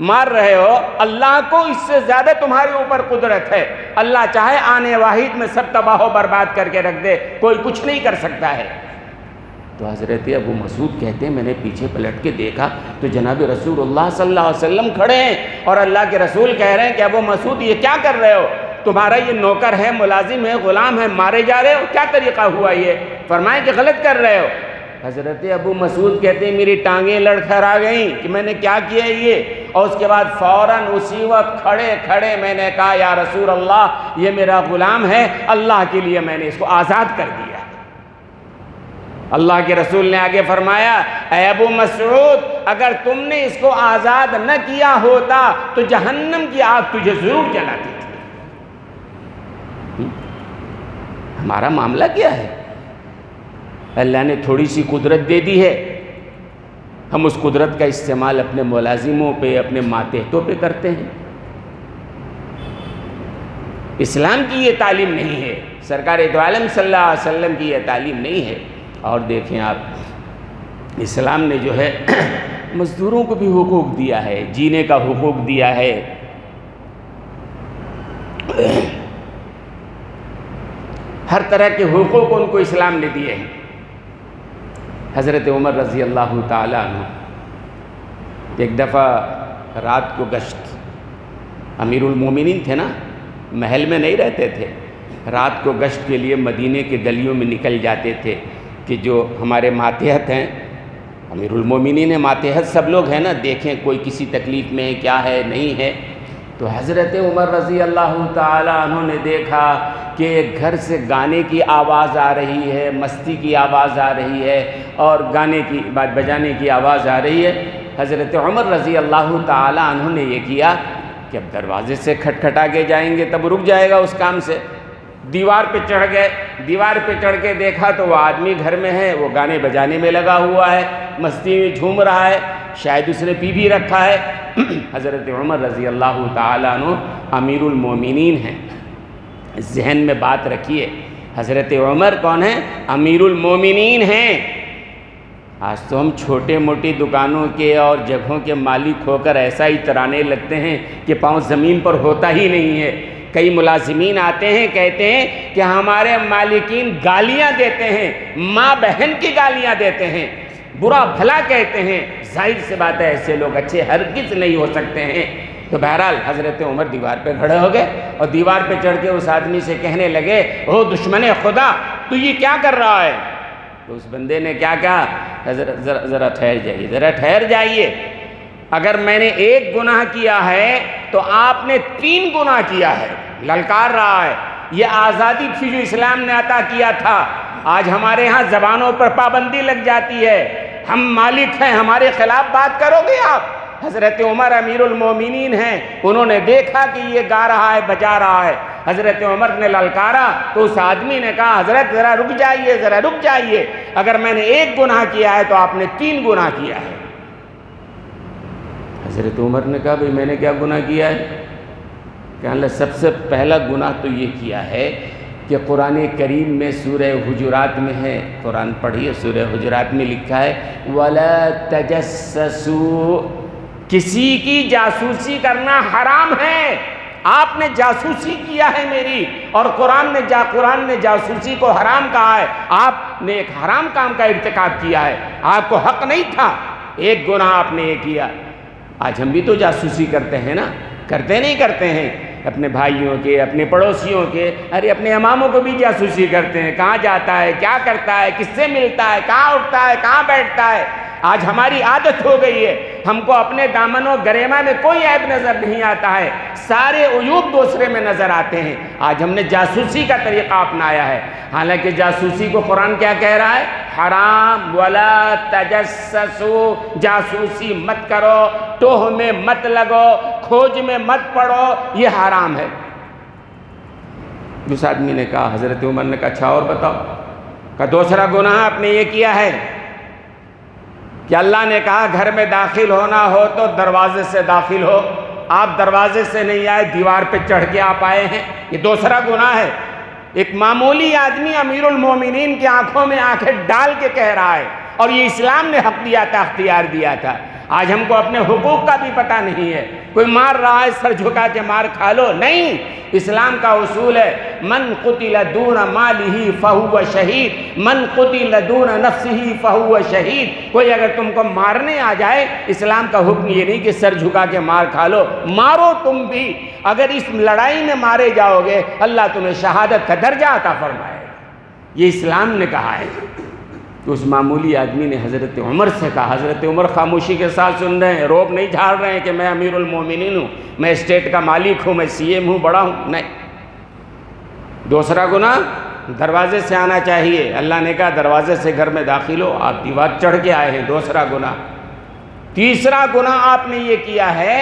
Speaker 1: مار رہے ہو، اللہ کو اس سے زیادہ تمہارے اوپر قدرت ہے، اللہ چاہے آنے واحد میں سب تباہ و برباد کر کے رکھ دے، کوئی کچھ نہیں کر سکتا ہے۔ تو حضرت ابو مسعود کہتے ہیں میں نے پیچھے پلٹ کے دیکھا تو جناب رسول اللہ صلی اللہ علیہ وسلم کھڑے ہیں اور اللہ کے رسول کہہ رہے ہیں کہ ابو مسعود یہ کیا کر رہے ہو، تمہارا یہ نوکر ہے، ملازم ہے، غلام ہے، مارے جا رہے ہو، کیا طریقہ ہوا یہ؟ فرمائیں کہ غلط کر رہے ہو۔ حضرت ابو مسعود کہتے ہیں میری ٹانگیں لڑکھڑا گئیں کہ میں نے کیا کیا یہ، اور اس کے بعد فوراً اسی وقت کھڑے کھڑے میں نے کہا یا رسول اللہ یہ میرا غلام ہے، اللہ کے لیے میں نے اس کو آزاد کر دیا۔ اللہ کے رسول نے آگے فرمایا اے ابو مسعود اگر تم نے اس کو آزاد نہ کیا ہوتا تو جہنم کی آگ تجھے ضرور جلاتی تھی۔ ہمارا معاملہ کیا ہے؟ اللہ نے تھوڑی سی قدرت دے دی ہے، ہم اس قدرت کا استعمال اپنے ملازموں پہ، اپنے ماتحتوں پہ کرتے ہیں۔ اسلام کی یہ تعلیم نہیں ہے، سرکار دو عالم صلی اللہ علیہ وسلم کی یہ تعلیم نہیں ہے۔ اور دیکھیں آپ اسلام نے جو ہے مزدوروں کو بھی حقوق دیا ہے، جینے کا حقوق دیا ہے، ہر طرح کے حقوق ان کو اسلام نے دیے ہیں۔ حضرت عمر رضی اللہ تعالیٰ عنہ ایک دفعہ رات کو گشت، امیر المومنین تھے نا، محل میں نہیں رہتے تھے، رات کو گشت کے لیے مدینے کے گلیوں میں نکل جاتے تھے کہ جو ہمارے ماتحت ہیں، امیر المومنین ماتحت سب لوگ ہیں نا، دیکھیں کوئی کسی تکلیف میں ہے، کیا ہے نہیں ہے۔ تو حضرت عمر رضی اللہ تعالیٰ عنہ نے دیکھا کہ ایک گھر سے گانے کی آواز آ رہی ہے، مستی کی آواز آ رہی ہے اور گانے کی بجانے کی آواز آ رہی ہے۔ حضرت عمر رضی اللہ تعالیٰ عنہ نے یہ کیا کہ اب دروازے سے کھٹکھٹا کے جائیں گے تب رک جائے گا اس کام سے، دیوار پہ چڑھ گئے، دیوار پہ چڑھ کے دیکھا تو وہ آدمی گھر میں ہے، وہ گانے بجانے میں لگا ہوا ہے، مستی میں جھوم رہا ہے، شاید اس نے پی بھی رکھا ہے۔ حضرت عمر رضی اللہ تعالیٰ عنہ امیر المومنین ہیں، ذہن میں بات رکھیے، حضرت عمر کون ہیں؟ امیر المومنین ہیں۔ آج تو ہم چھوٹے موٹی دکانوں کے اور جگہوں کے مالک ہو کر ایسا ہی ترانے لگتے ہیں کہ پاؤں زمین پر ہوتا ہی نہیں ہے۔ کئی ملازمین آتے ہیں کہتے ہیں کہ ہمارے مالکین گالیاں دیتے ہیں، ماں بہن کی گالیاں دیتے ہیں، برا بھلا کہتے ہیں۔ ظاہر سی بات ہے ایسے لوگ اچھے ہرگز نہیں ہو سکتے ہیں۔ تو بہرحال حضرت عمر دیوار پہ کھڑے ہو گئے اور دیوار پہ چڑھ کے اس آدمی سے کہنے لگے او دشمن خدا تو یہ کیا کر رہا ہے؟ تو اس بندے نے کیا کہا؟ ذرا ٹھہر جائیے، ذرا ٹھہر جائیے، اگر میں نے ایک گناہ کیا ہے تو آپ نے 3 گناہ کیا ہے۔ للکار رہا ہے یہ آزادی تھی جو اسلام نے عطا کیا تھا۔ آج ہمارے ہاں زبانوں پر پابندی لگ جاتی ہے، ہم مالک ہیں، ہمارے خلاف بات کرو گے آپ؟ حضرت عمر امیر المومنین ہیں، انہوں نے دیکھا کہ یہ گا رہا ہے، بجا رہا ہے، حضرت عمر نے للکارا تو اس آدمی نے کہا حضرت ذرا رک جائیے، ذرا رک جائیے، اگر میں نے ایک گناہ کیا ہے تو آپ نے 3 گناہ کیا ہے۔ حضرت عمر نے کہا بھئی میں نے کیا گناہ کیا ہے؟ کہ اللہ سب سے پہلا گناہ تو یہ کیا ہے کہ قرآن کریم میں سورہ حجرات میں ہے، قرآن پڑھیے، سورہ حجرات میں لکھا ہے وَلَا تَجَسَّسُوا، کسی کی جاسوسی کرنا حرام ہے۔ آپ نے جاسوسی کیا ہے میری، اور قرآن نے جاسوسی کو حرام کہا ہے۔ آپ نے ایک حرام کام کا ارتکاب کیا ہے، آپ کو حق نہیں تھا، ایک گناہ آپ نے یہ کیا۔ آج ہم بھی تو جاسوسی کرتے ہیں نا، کرتے ہیں اپنے بھائیوں کے، اپنے پڑوسیوں کے، ارے اپنے اماموں کو بھی جاسوسی کرتے ہیں، کہاں جاتا ہے، کیا کرتا ہے، کس سے ملتا ہے، کہاں اٹھتا ہے، کہاں بیٹھتا ہے۔ آج ہماری عادت ہو گئی ہے، ہم کو اپنے دامن و گریما میں کوئی عیب نظر نہیں آتا ہے، سارے عیوب دوسرے میں نظر آتے ہیں۔ آج ہم نے جاسوسی کا طریقہ اپنایا ہے، حالانکہ جاسوسی کو قرآن کیا کہہ رہا ہے؟ حرام، ولا تجسسوا، جاسوسی مت کرو، ٹوہ میں مت لگو، کھوج میں مت پڑو، یہ حرام ہے۔ اس آدمی نے کہا، حضرت عمر نے کہا اچھا اور بتاؤ؟ کہ دوسرا گناہ آپ نے یہ کیا ہے کہ اللہ نے کہا گھر میں داخل ہونا ہو تو دروازے سے داخل ہو، آپ دروازے سے نہیں آئے، دیوار پہ چڑھ کے آپ آئے ہیں، یہ دوسرا گناہ ہے۔ ایک معمولی آدمی امیر المومنین کی آنکھوں میں آنکھیں ڈال کے کہہ رہا ہے، اور یہ اسلام نے حق دیا تھا، اختیار دیا تھا۔ آج ہم کو اپنے حقوق کا بھی پتہ نہیں ہے، کوئی مار رہا ہے سر جھکا کے مار کھا لو، نہیں، اسلام کا اصول ہے من قتل دون مالہ فہو شہید، من قتل دون نفسہ فہو شہید۔ کوئی اگر تم کو مارنے آ جائے، اسلام کا حکم یہ نہیں کہ سر جھکا کے مار کھا لو، مارو تم بھی، اگر اس لڑائی میں مارے جاؤ گے اللہ تمہیں شہادت کا درجہ عطا فرمائے گا، یہ اسلام نے کہا ہے۔ تو اس معمولی آدمی نے حضرت عمر سے کہا، حضرت عمر خاموشی کے ساتھ سن رہے ہیں، روب نہیں جھاڑ رہے ہیں کہ میں امیر المومنین ہوں، میں اسٹیٹ کا مالک ہوں، میں سی ایم ہوں، بڑا ہوں، نہیں۔ دوسرا گناہ دروازے سے آنا چاہیے، اللہ نے کہا دروازے سے گھر میں داخل ہو، آپ دیوار چڑھ کے آئے ہیں، دوسرا گناہ۔ تیسرا گناہ آپ نے یہ کیا ہے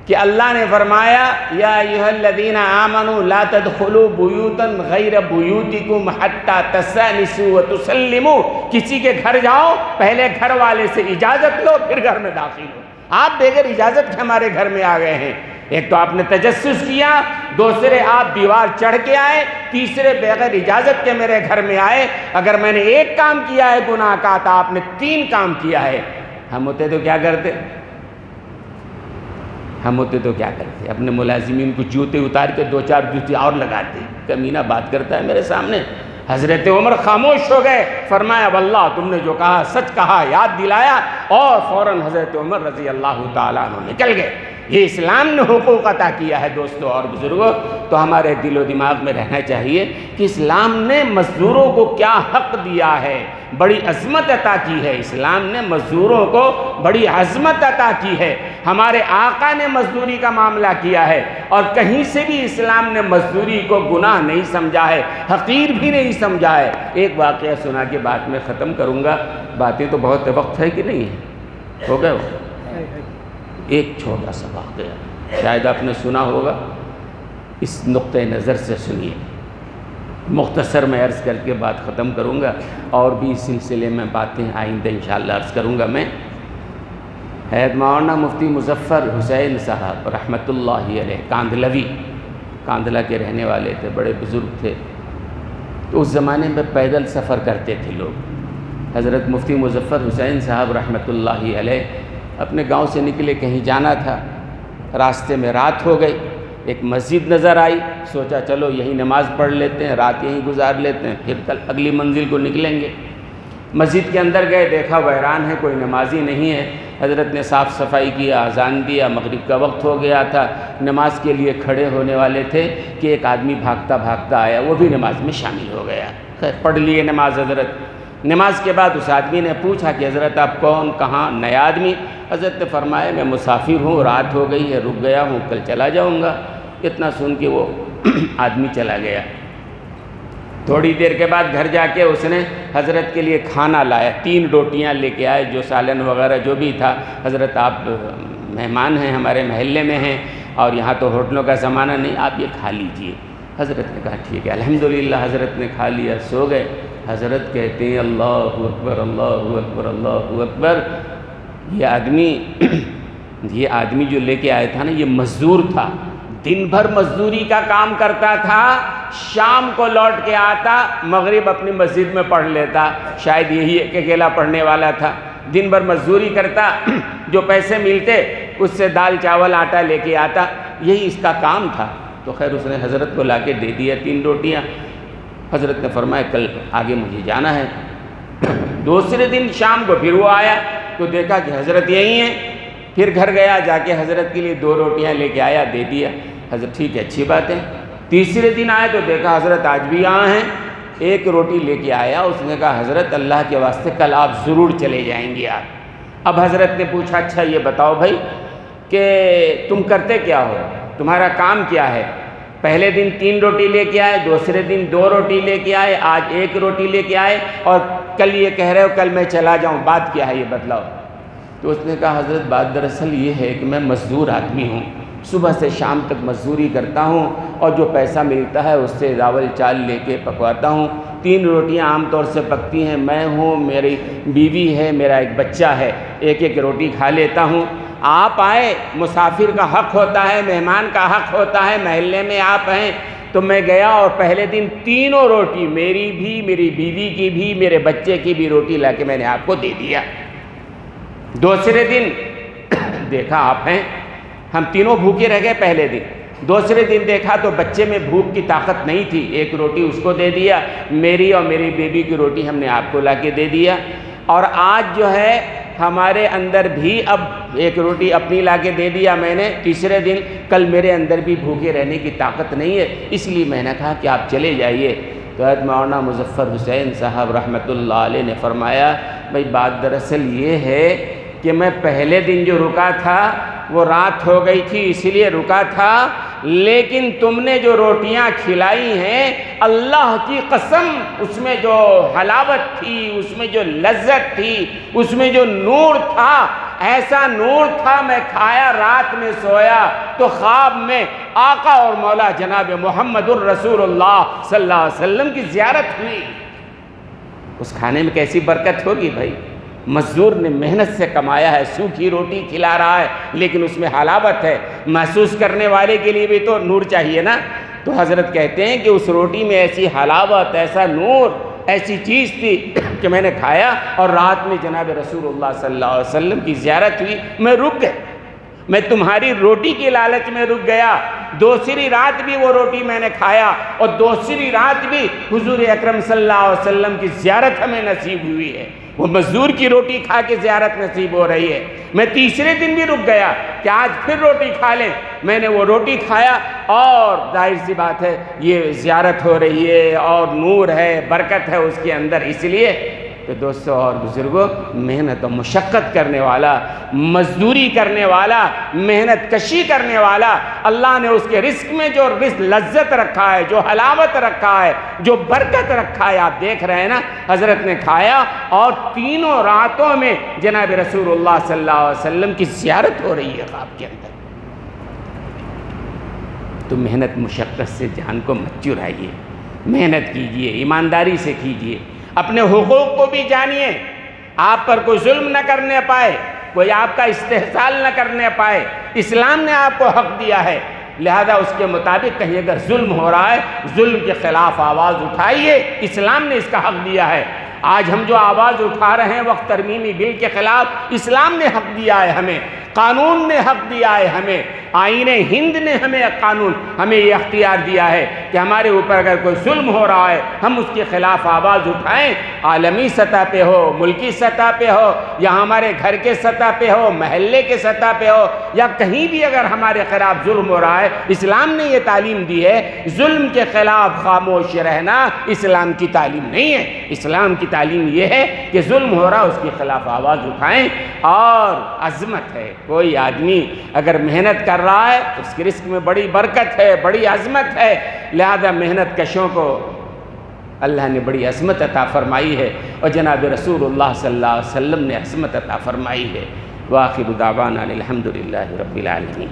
Speaker 1: کہ اللہ نے فرمایا یا ایھا الذین آمنوا لا تدخلوا بیوتا غیر بیوتکم حتی تستأنسوا وتسلموا، کسی کے گھر جاؤ پہلے گھر والے سے اجازت لو پھر گھر میں داخل ہو۔ آپ بغیر اجازت کے ہمارے گھر میں آ گئے ہیں، ایک تو آپ نے تجسس کیا، دوسرے آپ دیوار چڑھ کے آئے، تیسرے بغیر اجازت کے میرے گھر میں آئے۔ اگر میں نے ایک کام کیا ہے گناہ کا تو آپ نے 3 کام کیا ہے۔ ہم ہوتے تو کیا کرتے؟ اپنے ملازمین کو جوتے اتار کے 2-4 جوتے اور لگاتے، کمینہ بات کرتا ہے میرے سامنے۔ حضرت عمر خاموش ہو گئے، فرمایا واللہ تم نے جو کہا سچ کہا، یاد دلایا، اور فوراً حضرت عمر رضی اللہ تعالیٰ عنہ نکل گئے۔ یہ اسلام نے حقوق عطا کیا ہے دوستو اور بزرگوں، تو ہمارے دل و دماغ میں رہنا چاہیے کہ اسلام نے مزدوروں کو کیا حق دیا ہے، بڑی عظمت عطا کی ہے۔ اسلام نے مزدوروں کو بڑی عظمت عطا کی ہے، ہمارے آقا نے مزدوری کا معاملہ کیا ہے، اور کہیں سے بھی اسلام نے مزدوری کو گناہ نہیں سمجھا ہے، حقیر بھی نہیں سمجھا ہے۔ ایک واقعہ سنا کے بعد میں ختم کروں گا، باتیں تو بہت وقت ہے کہ نہیں ہے، ہو گئے ہو؟ ایک چھوٹا سا واقعہ شاید آپ نے سنا ہوگا، اس نقطہ نظر سے سنیے، مختصر میں عرض کر کے بات ختم کروں گا، اور بھی اس سلسلے میں باتیں آئندہ انشاءاللہ عرض کروں گا میں۔ حضرت مولانا مفتی مظفر حسین صاحب رحمۃ اللہ علیہ کاندھلوی، کاندھلہ کے رہنے والے تھے، بڑے بزرگ تھے، تو اس زمانے میں پیدل سفر کرتے تھے لوگ۔ حضرت مفتی مظفر حسین صاحب رحمۃ اللہ علیہ اپنے گاؤں سے نکلے، کہیں جانا تھا، راستے میں رات ہو گئی، ایک مسجد نظر آئی، سوچا چلو یہی نماز پڑھ لیتے ہیں، رات یہیں گزار لیتے ہیں، پھر کل اگلی منزل کو نکلیں گے۔ مسجد کے اندر گئے، دیکھا ویران ہے، کوئی نمازی نہیں ہے۔ حضرت نے صاف صفائی کیا، اذان دیا، مغرب کا وقت ہو گیا تھا، نماز کے لیے کھڑے ہونے والے تھے کہ ایک آدمی بھاگتا بھاگتا آیا، وہ بھی نماز میں شامل ہو گیا۔ خیر پڑھ لیے نماز حضرت۔ نماز کے بعد اس آدمی نے پوچھا کہ حضرت آپ کون، کہاں؟ نیا آدمی۔ حضرت نے فرمایا میں مسافر ہوں، رات ہو گئی ہے، رک گیا ہوں، کل چلا جاؤں گا۔ اتنا سن کے وہ آدمی چلا گیا۔ تھوڑی دیر کے بعد گھر جا کے اس نے حضرت کے لیے کھانا لایا، 3 روٹیاں لے کے آئے، جو سالن وغیرہ جو بھی تھا۔ حضرت آپ مہمان ہیں، ہمارے محلے میں ہیں اور یہاں تو ہوٹلوں کا زمانہ نہیں، آپ یہ کھا لیجئے۔ حضرت نے کہا ٹھیک ہے، الحمدللہ حضرت نے کھا لیا، سو گئے۔ حضرت کہتے ہیں اللہ اکبر اللہ اکبر اللہ اکبر، یہ آدمی جو لے کے آیا تھا نا، یہ مزدور تھا، دن بھر مزدوری کا کام کرتا تھا، شام کو لوٹ کے آتا، مغرب اپنی مسجد میں پڑھ لیتا، شاید یہی ایک اکیلا پڑھنے والا تھا، دن بھر مزدوری کرتا، جو پیسے ملتے اس سے دال چاول آٹا لے کے آتا، یہی اس کا کام تھا۔ تو خیر اس نے حضرت کو لا کے دے دیا 3 روٹیاں۔ حضرت نے فرمایا کل آگے مجھے جانا ہے۔ دوسرے دن شام کو پھر وہ آیا تو دیکھا کہ حضرت یہی ہیں، پھر گھر گیا، جا کے حضرت کے لیے 2 روٹیاں لے کے آیا، دے دیا۔ حضرت ٹھیک ہے، اچھی بات ہے۔ تیسرے دن آئے تو دیکھا حضرت آج بھی یہاں ہیں، 1 روٹی لے کے آیا۔ اس نے کہا حضرت اللہ کے واسطے کل آپ ضرور چلے جائیں گے آپ۔ اب حضرت نے پوچھا اچھا یہ بتاؤ بھائی کہ تم کرتے کیا ہو، تمہارا کام کیا ہے؟ پہلے دن 3 روٹی لے کے آئے، دوسرے دن 2 روٹی لے کے آئے، آج 1 روٹی لے کے آئے، اور کل یہ کہہ رہے ہو کل میں چلا جاؤں، بات کیا ہے یہ بتلاؤ۔ تو اس نے کہا حضرت بات دراصل یہ ہے کہ میں مزدور آدمی ہوں، صبح سے شام تک مزدوری کرتا ہوں اور جو پیسہ ملتا ہے اس سے داول چال لے کے پکواتا ہوں۔ 3 روٹیاں عام طور سے پکتی ہیں، میں ہوں، میری بیوی ہے، میرا ایک بچہ ہے، 1 روٹی کھا لیتا ہوں۔ آپ آئے، مسافر کا حق ہوتا ہے، مہمان کا حق ہوتا ہے، محلے میں آپ ہیں، تو میں گیا اور پہلے دن 3 روٹی، میری بھی، میری بیوی کی بھی، میرے بچے کی بھی روٹی لا کے میں نے آپ کو دے دیا۔ دوسرے دن دیکھا آپ ہیں، ہم تینوں بھوکے رہ گئے پہلے دن۔ دوسرے دن دیکھا تو بچے میں بھوک کی طاقت نہیں تھی، 1 روٹی اس کو دے دیا، میری اور میری بیوی کی روٹی ہم نے آپ کو لا کے دے دیا۔ اور آج جو ہے ہمارے اندر بھی اب 1 روٹی اپنی لا کے دے دیا میں نے تیسرے دن، کل میرے اندر بھی بھوکے رہنے کی طاقت نہیں ہے، اس لیے میں نے کہا کہ آپ چلے جائیے۔ تو حضرت مولانا مظفر حسین صاحب رحمۃ اللہ علیہ نے فرمایا بھائی بات دراصل یہ ہے کہ میں پہلے دن جو رکا تھا وہ رات ہو گئی تھی اس لیے رکا تھا، لیکن تم نے جو روٹیاں کھلائی ہیں اللہ کی قسم اس میں جو حلاوت تھی، اس میں جو لذت تھی، اس میں جو نور تھا، ایسا نور تھا، میں کھایا، رات میں سویا تو خواب میں آقا اور مولا جناب محمد الرسول اللہ صلی اللہ علیہ وسلم کی زیارت ہوئی۔ اس کھانے میں کیسی برکت ہوگی بھائی، مزدور نے محنت سے کمایا ہے، سوکھی روٹی کھلا رہا ہے لیکن اس میں حلاوت ہے، محسوس کرنے والے کے لیے بھی تو نور چاہیے نا۔ تو حضرت کہتے ہیں کہ اس روٹی میں ایسی حلاوت، ایسا نور، ایسی چیز تھی کہ میں نے کھایا اور رات میں جناب رسول اللہ صلی اللہ علیہ وسلم کی زیارت ہوئی، میں رک گیا، میں تمہاری روٹی کی لالچ میں رک گیا۔ دوسری رات بھی وہ روٹی میں نے کھایا اور دوسری رات بھی حضور اکرم صلی اللہ علیہ وسلم کی زیارت ہمیں نصیب ہوئی ہے، وہ مزدور کی روٹی کھا کے زیارت نصیب ہو رہی ہے۔ میں تیسرے دن بھی رک گیا کہ آج پھر روٹی کھا لیں، میں نے وہ روٹی کھایا اور ظاہر سی بات ہے یہ زیارت ہو رہی ہے اور نور ہے، برکت ہے اس کے اندر۔ اس لیے کہ دوستوں اور بزرگوں، محنت و مشقت کرنے والا، مزدوری کرنے والا، محنت کشی کرنے والا، اللہ نے اس کے رزق میں جو لذت رکھا ہے، جو حلاوت رکھا ہے، جو برکت رکھا ہے، آپ دیکھ رہے ہیں نا، حضرت نے کھایا اور 3 راتوں میں جناب رسول اللہ صلی اللہ علیہ وسلم کی زیارت ہو رہی ہے خواب کے اندر۔ تو محنت مشقت سے جان کو مت چرائیے، محنت کیجئے، ایمانداری سے کیجئے، اپنے حقوق کو بھی جانیے، آپ پر کوئی ظلم نہ کرنے پائے، کوئی آپ کا استحصال نہ کرنے پائے۔ اسلام نے آپ کو حق دیا ہے، لہذا اس کے مطابق کہیں اگر ظلم ہو رہا ہے، ظلم کے خلاف آواز اٹھائیے، اسلام نے اس کا حق دیا ہے۔ آج ہم جو آواز اٹھا رہے ہیں وقت ترمیمی بل کے خلاف، اسلام نے حق دیا ہے ہمیں، قانون نے حق دیا ہے ہمیں، آئین ہند نے ہمیں یہ اختیار دیا ہے کہ ہمارے اوپر اگر کوئی ظلم ہو رہا ہے ہم اس کے خلاف آواز اٹھائیں، عالمی سطح پہ ہو، ملکی سطح پہ ہو، یا ہمارے گھر کے سطح پہ ہو، محلے کے سطح پہ ہو، یا کہیں بھی اگر ہمارے خلاف ظلم ہو رہا ہے، اسلام نے یہ تعلیم دی ہے، ظلم کے خلاف خاموش رہنا اسلام کی تعلیم نہیں ہے۔ اسلام کی تعلیم یہ ہے کہ ظلم ہو رہا ہے اس کے خلاف آواز اٹھائیں، اور عظمت ہے۔ کوئی آدمی اگر محنت کر رہا ہے اس کے رزق میں بڑی برکت ہے، بڑی عظمت ہے، لہذا محنت کشوں کو اللہ نے بڑی عظمت عطا فرمائی ہے، اور جناب رسول اللہ صلی اللہ علیہ وسلم نے عظمت عطا فرمائی ہے۔ وآخر دعوانا الحمدللہ رب العالمین۔